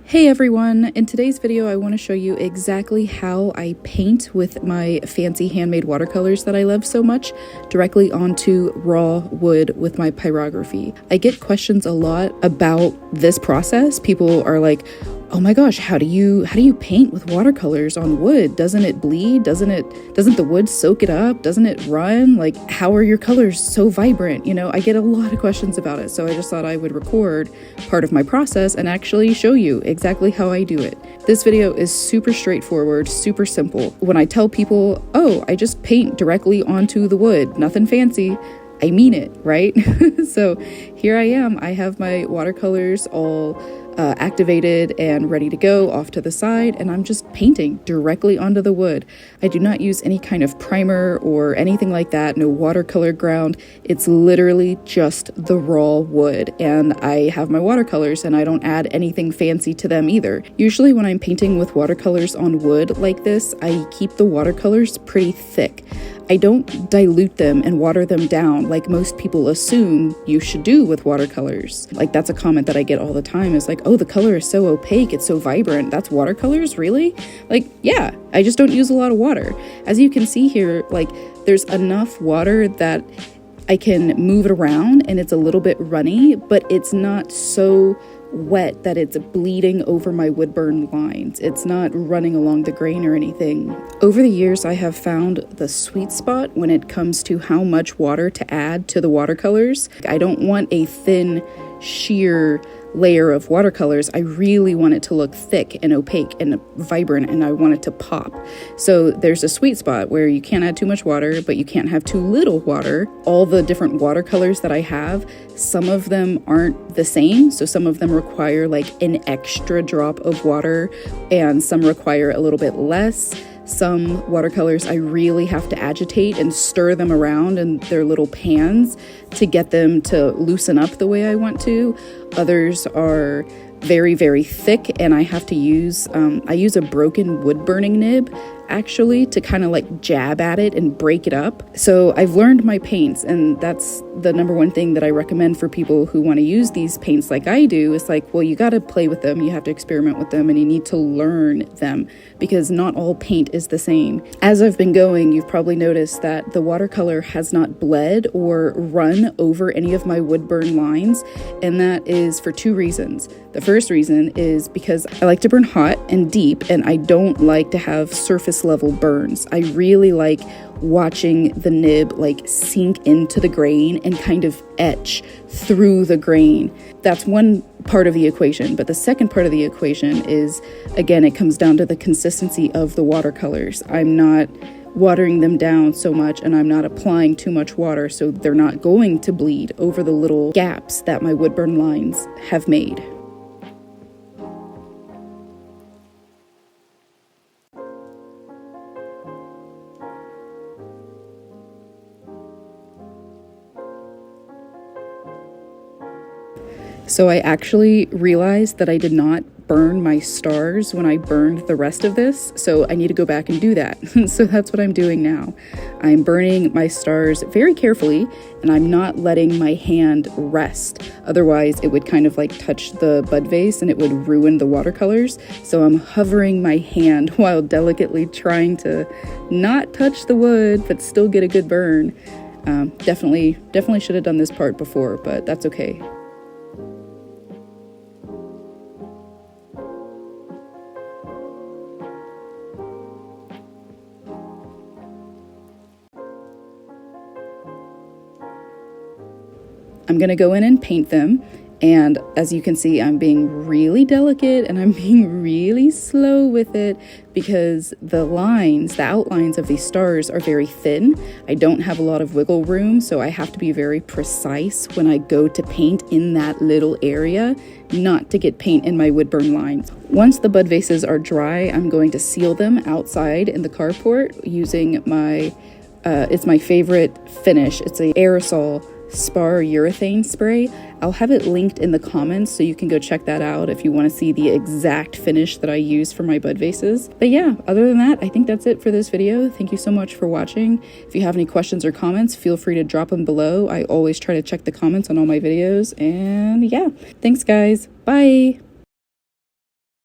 Hey everyone, in today's video I want to show you exactly how I paint with my fancy handmade watercolors that I love so much directly onto raw wood with my pyrography. I get questions a lot about this process. People are like, oh my gosh, how do you paint with watercolors on wood? Doesn't it bleed? Doesn't the wood soak it up? Doesn't it run? Like, how are your colors so vibrant? You know, I get a lot of questions about it. So I just thought I would record part of my process and actually show you exactly how I do it. This video is super straightforward, super simple. When I tell people, oh, I just paint directly onto the wood, nothing fancy, I mean it, right? So here I am. I have my watercolors all activated and ready to go off to the side, and I'm just painting directly onto the wood. I do not use any kind of primer or anything like that, no watercolor ground. It's literally just the raw wood, and I have my watercolors and I don't add anything fancy to them either. Usually when I'm painting with watercolors on wood like this, I keep the watercolors pretty thick. I don't dilute them and water them down like most people assume you should do with watercolors. Like, that's a comment that I get all the time, is like, oh, the color is so opaque, it's so vibrant, that's watercolors, really? Like, yeah, I just don't use a lot of water. As you can see here, like, there's enough water that I can move it around and it's a little bit runny, but it's not so wet that it's bleeding over my Woodburn lines. It's not running along the grain or anything. Over the years, I have found the sweet spot when it comes to how much water to add to the watercolors. I don't want a thin, sheer layer of watercolors. I really want it to look thick and opaque and vibrant, and I want it to pop. So there's a sweet spot where you can't add too much water, but you can't have too little water. All the different watercolors that I have, some of them aren't the same. So some of them require like an extra drop of water, and some require a little bit less. Some watercolors I really have to agitate and stir them around in their little pans to get them to loosen up the way I want to. Others are very, very thick, and I have to use, I use a broken wood-burning nib actually to kind of like jab at it and break it up. So I've learned my paints, and that's the number one thing that I recommend for people who want to use these paints like I do. Is like, well, you got to play with them, you have to experiment with them, and you need to learn them because not all paint is the same. As I've been going, you've probably noticed that the watercolor has not bled or run over any of my Woodburn lines, and that is for two reasons. The first reason is because I like to burn hot and deep, and I don't like to have surface level burns. I really like watching the nib like sink into the grain and kind of etch through the grain. That's one part of the equation, but the second part of the equation is, again, it comes down to the consistency of the watercolors. I'm not watering them down so much, and I'm not applying too much water, so they're not going to bleed over the little gaps that my Woodburn lines have made. So I actually realized that I did not burn my stars when I burned the rest of this, so I need to go back and do that. So that's what I'm doing now. I'm burning my stars very carefully, and I'm not letting my hand rest. Otherwise, it would kind of like touch the bud vase and it would ruin the watercolors. So I'm hovering my hand while delicately trying to not touch the wood, but still get a good burn. Definitely should have done this part before, but that's okay. I'm going to go in and paint them, and as you can see, I'm being really delicate and I'm being really slow with it because the outlines of these stars are very thin. I don't have a lot of wiggle room, so I have to be very precise when I go to paint in that little area, not to get paint in my Woodburn lines. Once the bud vases are dry, I'm going to seal them outside in the carport using my, it's my favorite finish. It's a aerosol spar urethane spray. I'll have it linked in the comments so you can go check that out if you want to see the exact finish that I use for my bud vases. But yeah, other than that, I think that's it for this video. Thank you so much for watching. If you have any questions or comments, feel free to drop them below. I always try to check the comments on all my videos. And yeah, thanks guys. Bye.